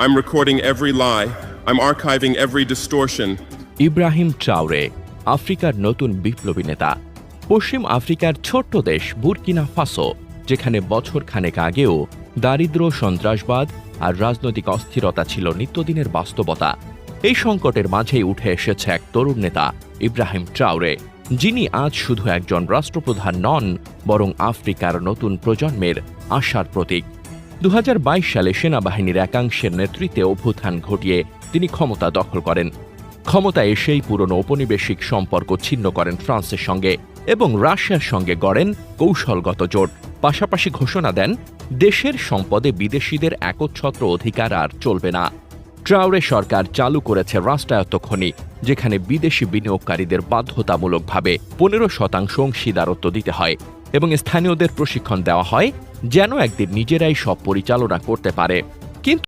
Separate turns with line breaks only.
I'm recording every lie. I'm archiving every distortion.
Ibrahim Traore আফ্রিকার নতুন বিপ্লবী নেতা। পশ্চিম আফ্রিকার ছোট্ট দেশ বুরকিনা ফাসো, যেখানে বছর খানেক আগেও দারিদ্র্য, সন্ত্রাসবাদ আর রাজনৈতিক অস্থিরতা ছিল নিত্যদিনের বাস্তবতা। এই সংকটের মাঝেই উঠে এসেছে এক তরুণ নেতা, ইব্রাহিম ট্রাওরে, যিনি আজ শুধু একজন রাষ্ট্রপ্রধান নন, বরং আফ্রিকার নতুন প্রজন্মের আশার প্রতীক। 2022 সালে সেনাবাহিনীর একাংশের নেতৃত্বে অভ্যুত্থান ঘটিয়ে তিনি ক্ষমতা দখল করেন। ক্ষমতা এসেই পুরনো ঔপনিবেশিক সম্পর্ক ছিন্ন করেন ফ্রান্সের সঙ্গে এবং রাশিয়ার সঙ্গে গড়েন কৌশলগত জোট। পাশাপাশি ঘোষণা দেন দেশের সম্পদে বিদেশিদের একচ্ছত্র অধিকার আর চলবে না। ট্রাওরে সরকার চালু করেছে রাষ্ট্রায়ত্ত খনি, যেখানে বিদেশি বিনিয়োগকারীদের বাধ্যতামূলকভাবে 15% অংশীদারত্ব দিতে হয় এবং স্থানীয়দের প্রশিক্ষণ দেওয়া হয় যেন একদিন নিজেরাই সব পরিচালনা করতে পারে। কিন্তু